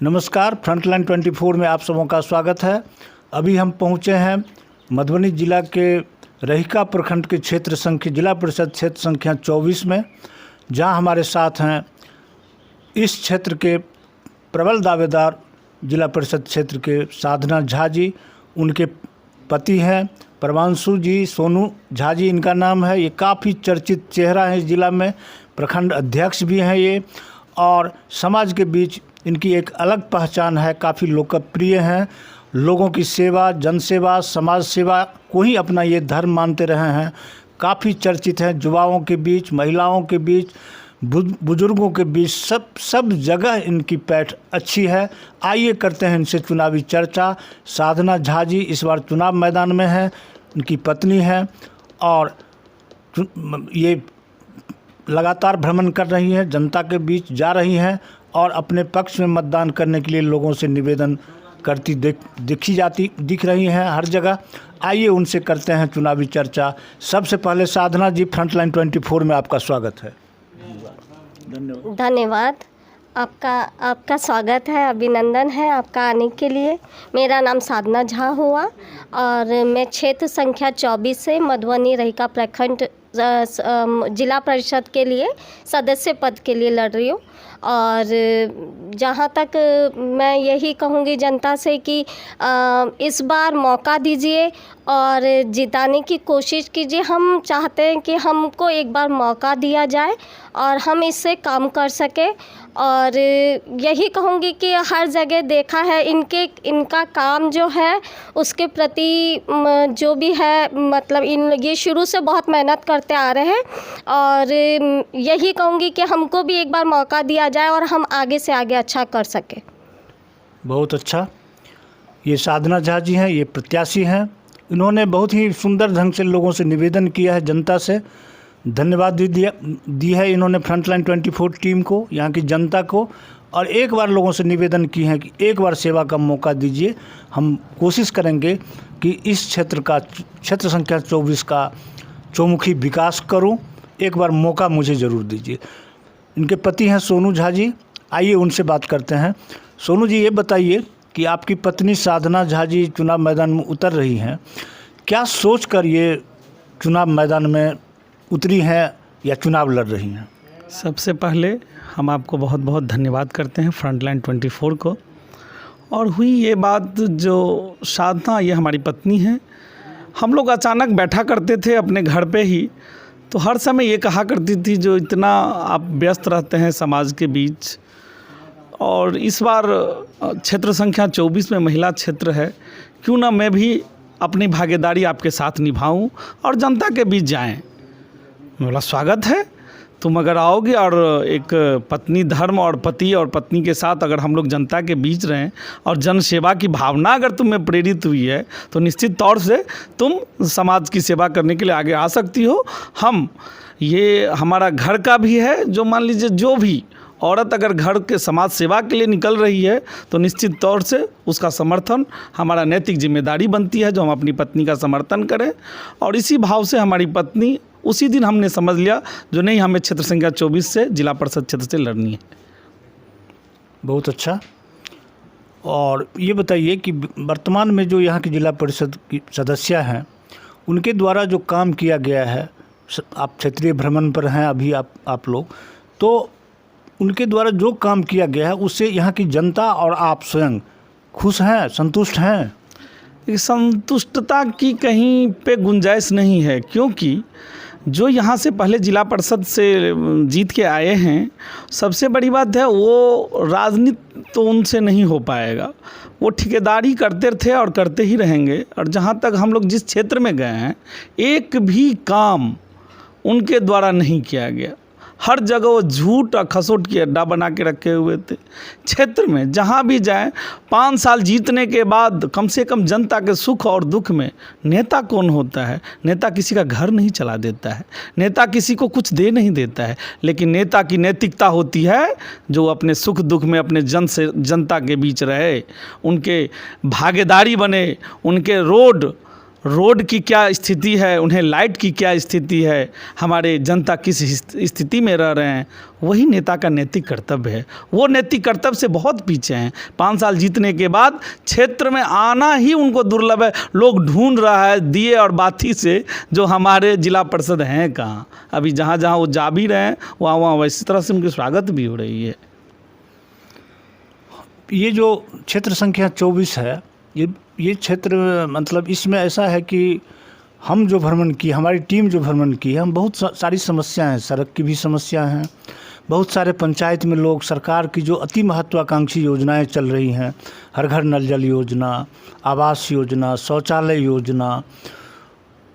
नमस्कार, फ्रंटलाइन 24 में आप सबों का स्वागत है। अभी हम पहुंचे हैं मधुबनी जिला के रहिका प्रखंड के जिला परिषद क्षेत्र संख्या 24 में, जहां हमारे साथ हैं इस क्षेत्र के प्रबल दावेदार जिला परिषद क्षेत्र के साधना झा जी। उनके पति हैं परमांशु जी, सोनू झा जी इनका नाम है। ये काफ़ी चर्चित चेहरा है इस जिला में, प्रखंड अध्यक्ष भी हैं ये, और समाज के बीच इनकी एक अलग पहचान है, काफ़ी लोकप्रिय हैं। लोगों की सेवा, जनसेवा, समाज सेवा को ही अपना ये धर्म मानते रहे हैं। काफ़ी चर्चित हैं युवाओं के बीच, महिलाओं के बीच, बुजुर्गों के बीच, सब जगह इनकी पैठ अच्छी है। आइए करते हैं इनसे चुनावी चर्चा। साधना झा जी इस बार चुनाव मैदान में हैं, इनकी पत्नी है और ये लगातार भ्रमण कर रही हैं, जनता के बीच जा रही हैं और अपने पक्ष में मतदान करने के लिए लोगों से निवेदन करती दिख रही हैं हर जगह। आइए उनसे करते हैं चुनावी चर्चा। सबसे पहले साधना जी, फ्रंटलाइन 24 में आपका स्वागत है। धन्यवाद। आपका स्वागत है, अभिनंदन है आपका आने के लिए। मेरा नाम साधना झा हुआ और मैं क्षेत्र संख्या 24 से मधुबनी रहिका प्रखंड जिला परिषद के लिए सदस्य पद के लिए लड़ रही हूँ। और जहाँ तक मैं यही कहूँगी जनता से कि इस बार मौका दीजिए और जिताने की कोशिश कीजिए। हम चाहते हैं कि हमको एक बार मौका दिया जाए और हम इससे काम कर सकें। और यही कहूँगी कि हर जगह देखा है इनका काम जो है उसके प्रति जो भी है, मतलब ये शुरू से बहुत मेहनत करते आ रहे हैं। और यही कहूँगी कि हमको भी एक बार मौका दिया जाए और हम आगे से आगे अच्छा कर सकें। बहुत अच्छा। ये साधना झा जी हैं, ये प्रत्याशी हैं। इन्होंने बहुत ही सुंदर ढंग से लोगों से निवेदन किया है, जनता से धन्यवाद दी है इन्होंने फ्रंटलाइन 24 टीम को, यहाँ की जनता को। और एक बार लोगों से निवेदन की है कि एक बार सेवा का मौका दीजिए। हम कोशिश करेंगे कि इस क्षेत्र संख्या 24 का चौमुखी विकास करूं। एक बार मौका मुझे ज़रूर दीजिए। इनके पति हैं सोनू झा जी, आइए उनसे बात करते हैं। सोनू जी, ये बताइए कि आपकी पत्नी साधना झा जी चुनाव मैदान में उतर रही हैं, क्या सोचकर ये चुनाव मैदान में उतरी हैं या चुनाव लड़ रही हैं? सबसे पहले हम आपको बहुत बहुत धन्यवाद करते हैं फ्रंटलाइन 24 को। और हुई ये बात, जो साधना ये हमारी पत्नी है, हम लोग अचानक बैठा करते थे अपने घर पे ही, तो हर समय ये कहा करती थी जो इतना आप व्यस्त रहते हैं समाज के बीच, और इस बार क्षेत्र संख्या 24 में महिला क्षेत्र है, क्यों ना मैं भी अपनी भागीदारी आपके साथ निभाऊं और जनता के बीच जाएं। बोला स्वागत है, तुम अगर आओगे और एक पत्नी धर्म और पति और पत्नी के साथ अगर हम लोग जनता के बीच रहें और जन सेवा की भावना अगर तुम्हें प्रेरित हुई है तो निश्चित तौर से तुम समाज की सेवा करने के लिए आगे आ सकती हो। ये हमारा घर का भी है, जो मान लीजिए जो भी औरत अगर घर के समाज सेवा के लिए निकल रही है तो निश्चित तौर से उसका समर्थन हमारा नैतिक जिम्मेदारी बनती है, जो हम अपनी पत्नी का समर्थन करें। और इसी भाव से हमारी पत्नी, उसी दिन हमने समझ लिया जो नहीं, हमें क्षेत्र संख्या 24 से जिला परिषद क्षेत्र से लड़नी है। बहुत अच्छा। और ये बताइए कि वर्तमान में जो यहाँ की जिला परिषद की सदस्य हैं, उनके द्वारा जो काम किया गया है, आप क्षेत्रीय भ्रमण पर हैं अभी आप लोग, तो उनके द्वारा जो काम किया गया है उससे यहाँ की जनता और आप स्वयं खुश हैं, संतुष्ट हैं? संतुष्टता की कहीं पे गुंजाइश नहीं है, क्योंकि जो यहाँ से पहले जिला परिषद से जीत के आए हैं, सबसे बड़ी बात है वो राजनीति तो उनसे नहीं हो पाएगा। वो ठेकेदारी करते थे और करते ही रहेंगे। और जहाँ तक हम लोग जिस क्षेत्र में गए हैं, एक भी काम उनके द्वारा नहीं किया गया। हर जगह वो झूठ और खसोट की अड्डा बना के रखे हुए थे। क्षेत्र में जहाँ भी जाएं, 5 साल जीतने के बाद कम से कम जनता के सुख और दुख में नेता कौन होता है? नेता किसी का घर नहीं चला देता है, नेता किसी को कुछ दे नहीं देता है, लेकिन नेता की नैतिकता होती है जो अपने सुख दुख में अपने जनता के बीच रहे, उनके भागीदारी बने, उनके रोड रोड की क्या स्थिति है, उन्हें लाइट की क्या स्थिति है, हमारे जनता किस स्थिति में रह रहे हैं, वही नेता का नैतिक कर्तव्य है। वो नैतिक कर्तव्य से बहुत पीछे हैं। 5 साल जीतने के बाद क्षेत्र में आना ही उनको दुर्लभ है। लोग ढूंढ रहा है दिए और बाती से जो हमारे जिला परिषद हैं कहाँ। अभी जहाँ जहाँ वो जा भी रहे हैं वहाँ वैसी तरह से उनकी स्वागत भी हो रही है। ये जो क्षेत्र संख्या 24 है, ये क्षेत्र मतलब इसमें ऐसा है कि हम जो भ्रमण की, हमारी टीम जो भ्रमण की है, हम बहुत सारी समस्याएं हैं, सड़क की भी समस्या हैं, बहुत सारे पंचायत में लोग सरकार की जो अति महत्वाकांक्षी योजनाएं चल रही हैं, हर घर नल जल योजना, आवास योजना, शौचालय योजना,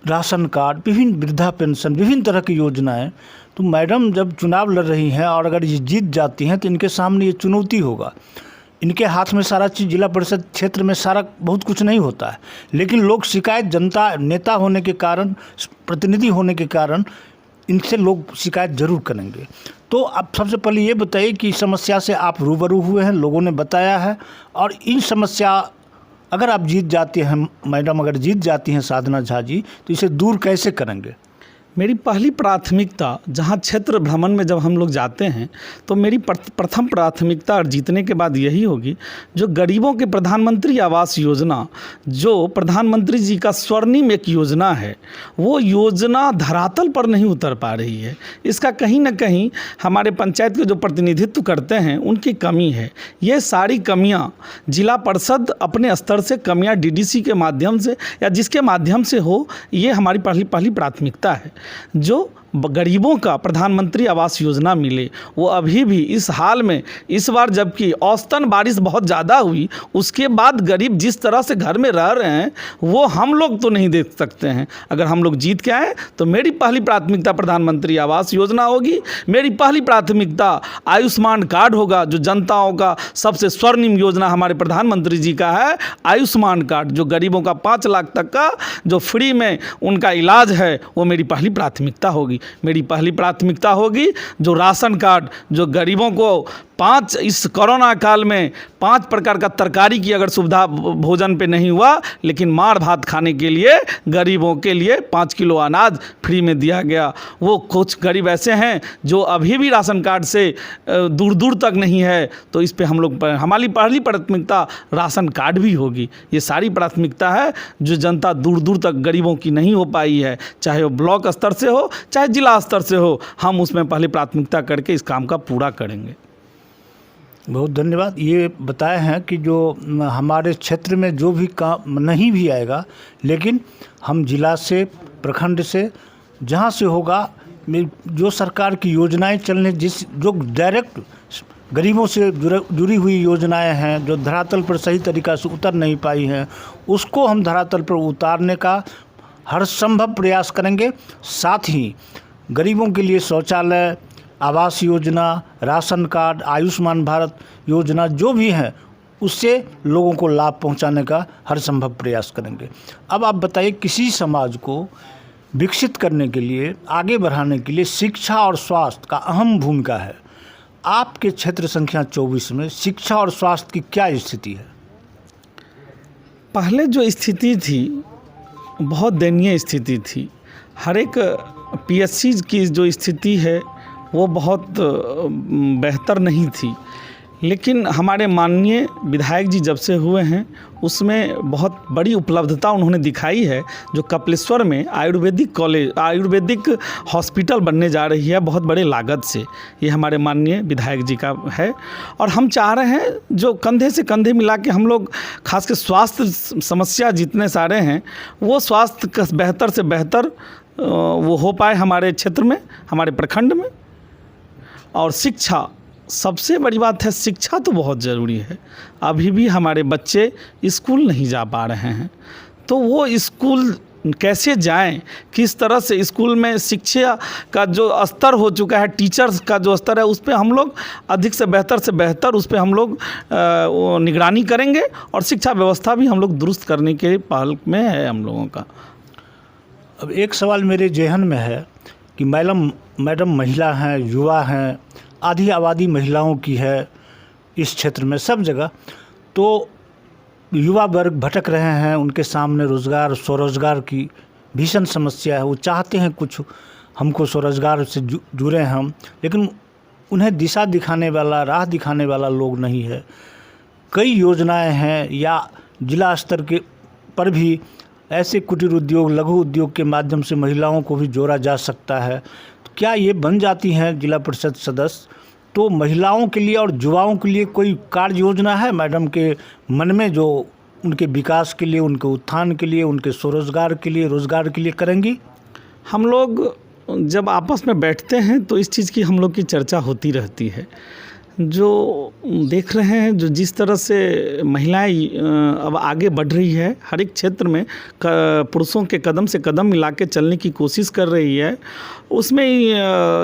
राशन कार्ड, विभिन्न वृद्धा पेंशन, विभिन्न तरह की योजनाएं। तो मैडम जब चुनाव लड़ रही हैं और अगर ये जीत जाती हैं तो इनके सामने ये चुनौती होगा। इनके हाथ में सारा चीज़, जिला परिषद क्षेत्र में सारा बहुत कुछ नहीं होता है, लेकिन लोग शिकायत, जनता नेता होने के कारण, प्रतिनिधि होने के कारण इनसे लोग शिकायत जरूर करेंगे। तो अब सबसे पहले ये बताइए कि इस समस्या से आप रूबरू हुए हैं, लोगों ने बताया है, और इन समस्या अगर आप जीत जाते हैं मैडम, अगर जीत जाती हैं साधना झा जी, तो इसे दूर कैसे करेंगे? मेरी पहली प्राथमिकता, जहाँ क्षेत्र भ्रमण में जब हम लोग जाते हैं तो मेरी प्रथम प्राथमिकता और जीतने के बाद यही होगी, जो गरीबों के प्रधानमंत्री आवास योजना, जो प्रधानमंत्री जी का स्वर्णिम एक योजना है, वो योजना धरातल पर नहीं उतर पा रही है। इसका कहीं ना कहीं हमारे पंचायत के जो प्रतिनिधित्व करते हैं उनकी कमी है। ये सारी कमियाँ जिला परिषद अपने स्तर से कमियाँ डीडीसी के माध्यम से या जिसके माध्यम से हो, ये हमारी पहली प्राथमिकता है। जो गरीबों का प्रधानमंत्री आवास योजना मिले, वो अभी भी इस हाल में, इस बार जबकि औसतन बारिश बहुत ज़्यादा हुई, उसके बाद गरीब जिस तरह से घर में रह रहे हैं वो हम लोग तो नहीं देख सकते हैं। अगर हम लोग जीत के आए तो मेरी पहली प्राथमिकता प्रधानमंत्री आवास योजना होगी। मेरी पहली प्राथमिकता आयुष्मान कार्ड होगा, जो जनताओं का सबसे स्वर्णिम योजना हमारे प्रधानमंत्री जी का है, आयुष्मान कार्ड, जो गरीबों का 5 लाख तक का जो फ्री में उनका इलाज है, वो मेरी पहली प्राथमिकता होगी। मेरी पहली प्राथमिकता होगी जो राशन कार्ड, जो गरीबों को इस कोरोना काल में 5 प्रकार का तरकारी की अगर सुविधा भोजन पे नहीं हुआ, लेकिन मार भात खाने के लिए गरीबों के लिए 5 किलो अनाज फ्री में दिया गया। वो कुछ गरीब ऐसे हैं जो अभी भी राशन कार्ड से दूर दूर तक नहीं है, तो इस पे हम लोग, हमारी पहली प्राथमिकता राशन कार्ड भी होगी। ये सारी प्राथमिकता है जो जनता दूर दूर तक गरीबों की नहीं हो पाई है, चाहे वो ब्लॉक स्तर से हो चाहे जिला स्तर से हो, हम उसमें पहले प्राथमिकता करके इस काम का पूरा करेंगे। बहुत धन्यवाद। ये बताए हैं कि जो हमारे क्षेत्र में जो भी काम नहीं भी आएगा, लेकिन हम जिला से, प्रखंड से, जहाँ से होगा, जो सरकार की योजनाएं चलने, जो डायरेक्ट गरीबों से जुड़ी हुई योजनाएं हैं, जो धरातल पर सही तरीक़ा से उतर नहीं पाई हैं, उसको हम धरातल पर उतारने का हर संभव प्रयास करेंगे। साथ ही गरीबों के लिए शौचालय, आवास योजना, राशन कार्ड, आयुष्मान भारत योजना जो भी हैं, उससे लोगों को लाभ पहुंचाने का हर संभव प्रयास करेंगे। अब आप बताइए, किसी समाज को विकसित करने के लिए, आगे बढ़ाने के लिए शिक्षा और स्वास्थ्य का अहम भूमिका है। आपके क्षेत्र संख्या 24 में शिक्षा और स्वास्थ्य की क्या स्थिति है? पहले जो स्थिति थी बहुत दयनीय स्थिति थी। हर एक पीएचसी की जो स्थिति है वो बहुत बेहतर नहीं थी, लेकिन हमारे माननीय विधायक जी जब से हुए हैं उसमें बहुत बड़ी उपलब्धता उन्होंने दिखाई है। जो कपिलेश्वर में आयुर्वेदिक हॉस्पिटल बनने जा रही है बहुत बड़े लागत से, ये हमारे माननीय विधायक जी का है। और हम चाह रहे हैं जो कंधे से कंधे मिला के हम लोग, खास कर स्वास्थ्य समस्या जितने सारे हैं, वो स्वास्थ्य का बेहतर से बेहतर वो हो पाए हमारे क्षेत्र में, हमारे प्रखंड में। और शिक्षा, सबसे बड़ी बात है, शिक्षा तो बहुत ज़रूरी है। अभी भी हमारे बच्चे स्कूल नहीं जा पा रहे हैं, तो वो स्कूल कैसे जाएं, किस तरह से स्कूल में शिक्षा का जो स्तर हो चुका है, टीचर्स का जो स्तर है, उस पर हम लोग अधिक से बेहतर उस पर हम लोग निगरानी करेंगे। और शिक्षा व्यवस्था भी हम लोग दुरुस्त करने के पहल में है हम लोगों का। अब एक सवाल मेरे जेहन में है कि मैडम महिला हैं, युवा हैं, आधी आबादी महिलाओं की है इस क्षेत्र में, सब जगह। तो युवा वर्ग भटक रहे हैं, उनके सामने रोज़गार स्वरोज़गार की भीषण समस्या है। वो चाहते हैं कुछ हमको स्वरोज़गार से जुड़े हम, लेकिन उन्हें दिशा दिखाने वाला, राह दिखाने वाला लोग नहीं है। कई योजनाएं हैं या जिला स्तर के पर भी ऐसे कुटीर उद्योग, लघु उद्योग के माध्यम से महिलाओं को भी जोड़ा जा सकता है। तो क्या ये बन जाती हैं जिला परिषद सदस्य, तो महिलाओं के लिए और युवाओं के लिए कोई कार्य योजना है मैडम के मन में, जो उनके विकास के लिए, उनके उत्थान के लिए, उनके स्वरोज़गार के लिए, रोज़गार के लिए करेंगी? हम लोग जब आपस में बैठते हैं तो इस चीज़ की हम लोग की चर्चा होती रहती है। जो देख रहे हैं, जो जिस तरह से महिलाएं अब आगे बढ़ रही है, हर एक क्षेत्र में पुरुषों के कदम से कदम मिला के चलने की कोशिश कर रही है, उसमें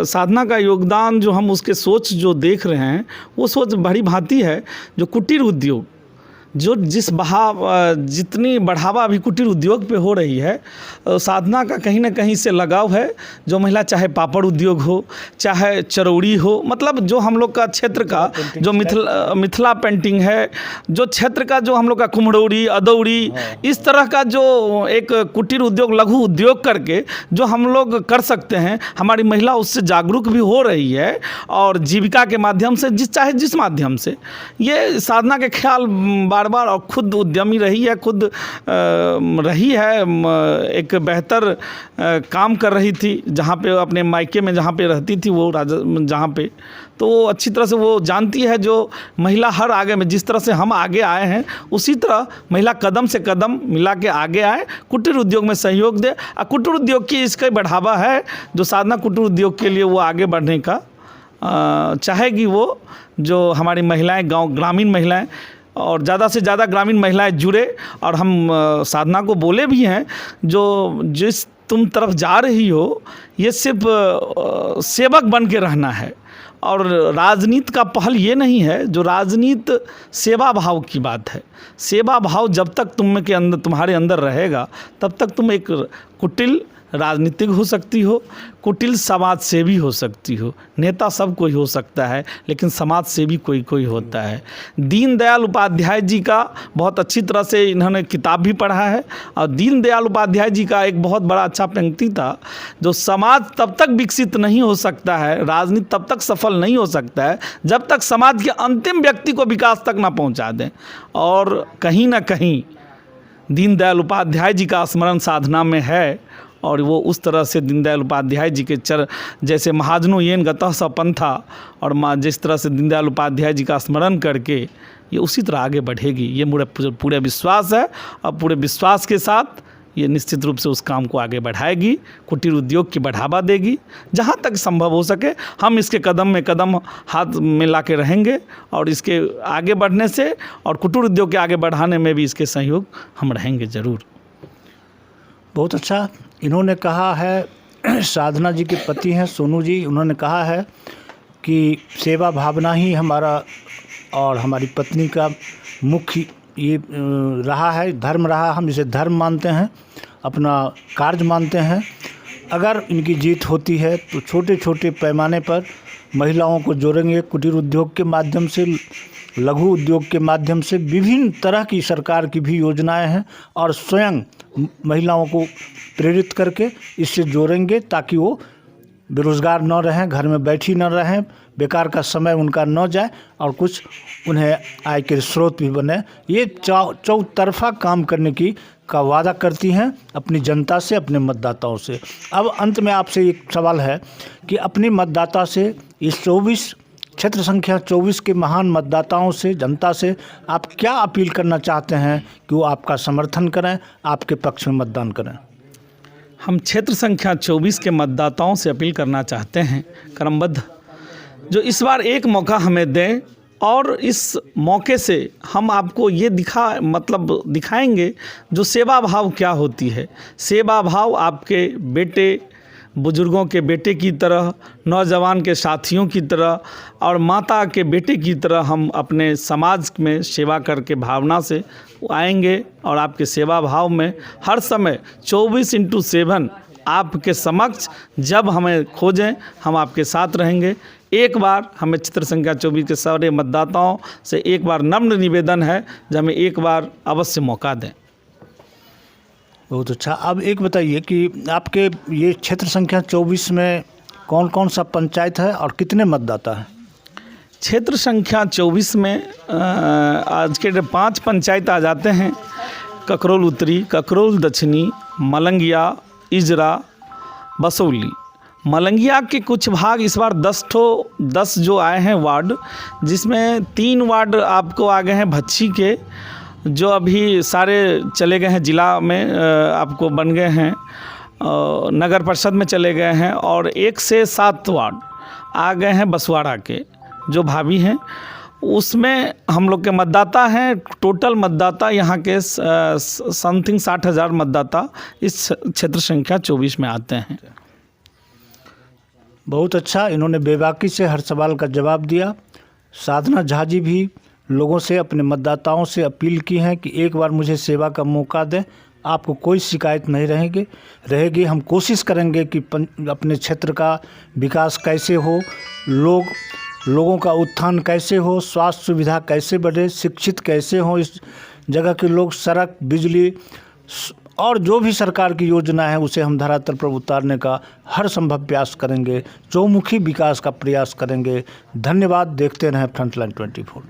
साधना का योगदान जो हम उसके सोच जो देख रहे हैं, वो सोच बड़ी भांति है। जो कुटीर उद्योग जो जितनी बढ़ावा अभी कुटीर उद्योग पे हो रही है, साधना का कहीं ना कहीं से लगाव है। जो महिला, चाहे पापड़ उद्योग हो, चाहे चरौड़ी हो, मतलब जो हम लोग का क्षेत्र का जो मिथिला पेंटिंग है, जो क्षेत्र का जो हम लोग का कुम्हड़ौरी, अदौड़ी, इस तरह का जो एक कुटीर उद्योग, लघु उद्योग करके जो हम लोग कर सकते हैं, हमारी महिला उससे जागरूक भी हो रही है। और जीविका के माध्यम से, चाहे जिस माध्यम से, ये साधना के ख्याल बार बार, और खुद उद्यमी रही है, खुद रही है, एक बेहतर काम कर रही थी जहाँ पे अपने मायके में जहाँ पे रहती थी, वो जहाँ पे, तो वो अच्छी तरह से वो जानती है। जो महिला हर आगे में, जिस तरह से हम आगे आए हैं, उसी तरह महिला कदम से कदम मिला के आगे आए, कुटीर उद्योग में सहयोग दे। और कुटीर उद्योग की इसका बढ़ावा है, जो साधना कुटीर उद्योग के लिए वो आगे बढ़ने का चाहेगी। वो जो हमारी महिलाएं, ग्रामीण महिलाएं, और ज़्यादा से ज़्यादा ग्रामीण महिलाएं जुड़े। और हम साधना को बोले भी हैं, जिस तुम तरफ जा रही हो, ये सिर्फ सेवक बन के रहना है। और राजनीति का पहल ये नहीं है। जो राजनीति सेवा भाव की बात है, सेवा भाव जब तक तुम्हारे अंदर रहेगा, तब तक तुम एक कुटिल राजनीतिक हो सकती हो, कुटिल समाज सेवी हो सकती हो। नेता सब कोई हो सकता है, लेकिन समाज सेवी कोई होता है। दीनदयाल उपाध्याय जी का बहुत अच्छी तरह से इन्होंने किताब भी पढ़ा है। और दीनदयाल उपाध्याय जी का एक बहुत बड़ा अच्छा पंक्ति था, जो समाज तब तक विकसित नहीं हो सकता है, राजनीति तब तक सफल नहीं हो सकता है, जब तक समाज के अंतिम व्यक्ति को विकास तक ना पहुंचा दें। और कहीं ना कहीं दीनदयाल उपाध्याय जी का स्मरण साधना में है। और वो उस तरह से दीनदयाल उपाध्याय जी के जैसे महाजनो येन गतः स पंथा, और जिस तरह से दीनदयाल उपाध्याय जी का स्मरण करके ये उसी तरह आगे बढ़ेगी, ये मेरा पूरा विश्वास है। और पूरे विश्वास के साथ ये निश्चित रूप से उस काम को आगे बढ़ाएगी, कुटीर उद्योग की बढ़ावा देगी। जहाँ तक संभव हो सके हम इसके कदम में कदम हाथ मिला के रहेंगे, और इसके आगे बढ़ने से और कुटीर उद्योग के आगे बढ़ाने में भी इसके सहयोग हम रहेंगे ज़रूर। बहुत अच्छा। इन्होंने कहा है, साधना जी के पति हैं सोनू जी, उन्होंने कहा है कि सेवा भावना ही हमारा और हमारी पत्नी का मुख्य ये रहा है, धर्म रहा। हम इसे धर्म मानते हैं, अपना कार्य मानते हैं। अगर इनकी जीत होती है तो छोटे छोटे पैमाने पर महिलाओं को जोड़ेंगे, कुटीर उद्योग के माध्यम से, लघु उद्योग के माध्यम से। विभिन्न तरह की सरकार की भी योजनाएं हैं, और स्वयं महिलाओं को प्रेरित करके इससे जोड़ेंगे, ताकि वो बेरोज़गार न रहें, घर में बैठी न रहें, बेकार का समय उनका न जाए, और कुछ उन्हें आय के स्रोत भी बने। ये चौतरफा काम करने का वादा करती हैं अपनी जनता से, अपने मतदाताओं से। अब अंत में आपसे एक सवाल है कि अपने मतदाता से, इस क्षेत्र संख्या 24 के महान मतदाताओं से, जनता से आप क्या अपील करना चाहते हैं कि वो आपका समर्थन करें, आपके पक्ष में मतदान करें? हम क्षेत्र संख्या 24 के मतदाताओं से अपील करना चाहते हैं, क्रमबद्ध, जो इस बार एक मौका हमें दें, और इस मौके से हम आपको ये दिखाएंगे जो सेवा भाव क्या होती है। सेवा भाव आपके बेटे, बुजुर्गों के बेटे की तरह, नौजवान के साथियों की तरह, और माता के बेटे की तरह हम अपने समाज में सेवा करके भावना से आएंगे। और आपके सेवा भाव में हर समय 24/7 आपके समक्ष जब हमें खोजें हम आपके साथ रहेंगे। एक बार हमें क्षेत्र संख्या 24 के सारे मतदाताओं से एक बार नम्र निवेदन है, जब हमें एक बार अवश्य मौका दें। बहुत अच्छा। अब एक बताइए कि आपके ये क्षेत्र संख्या 24 में कौन कौन सा पंचायत है और कितने मतदाता हैं? क्षेत्र संख्या 24 में आज के 5 पंचायत आ जाते हैं। ककरोल उत्तरी, ककरोल दक्षिणी, मलंगिया, इजरा, बसौली। मलंगिया के कुछ भाग इस बार 10 जो आए हैं वार्ड, जिसमें 3 वार्ड आपको आ गए हैं भच्छी के, जो अभी सारे चले गए हैं जिला में, आपको बन गए हैं नगर परिषद में चले गए हैं, और 1 से 7 वार्ड आ गए हैं बसवाड़ा के जो भाभी हैं। उसमें हम लोग के मतदाता हैं, टोटल मतदाता यहाँ के समथिंग 60,000 मतदाता इस क्षेत्र संख्या 24 में आते हैं। बहुत अच्छा, इन्होंने बेबाकी से हर सवाल का जवाब दिया। साधना झा जी भी लोगों से, अपने मतदाताओं से अपील की है कि एक बार मुझे सेवा का मौका दें, आपको कोई शिकायत नहीं रहेगी। हम कोशिश करेंगे कि अपने क्षेत्र का विकास कैसे हो, लोगों का उत्थान कैसे हो, स्वास्थ्य सुविधा कैसे बढ़े, शिक्षित कैसे हो इस जगह के लोग, सड़क, बिजली और जो भी सरकार की योजना है उसे हम धरातल पर उतारने का हर संभव प्रयास करेंगे, चौमुखी विकास का प्रयास करेंगे। धन्यवाद। देखते रहें फ्रंटलाइन 24।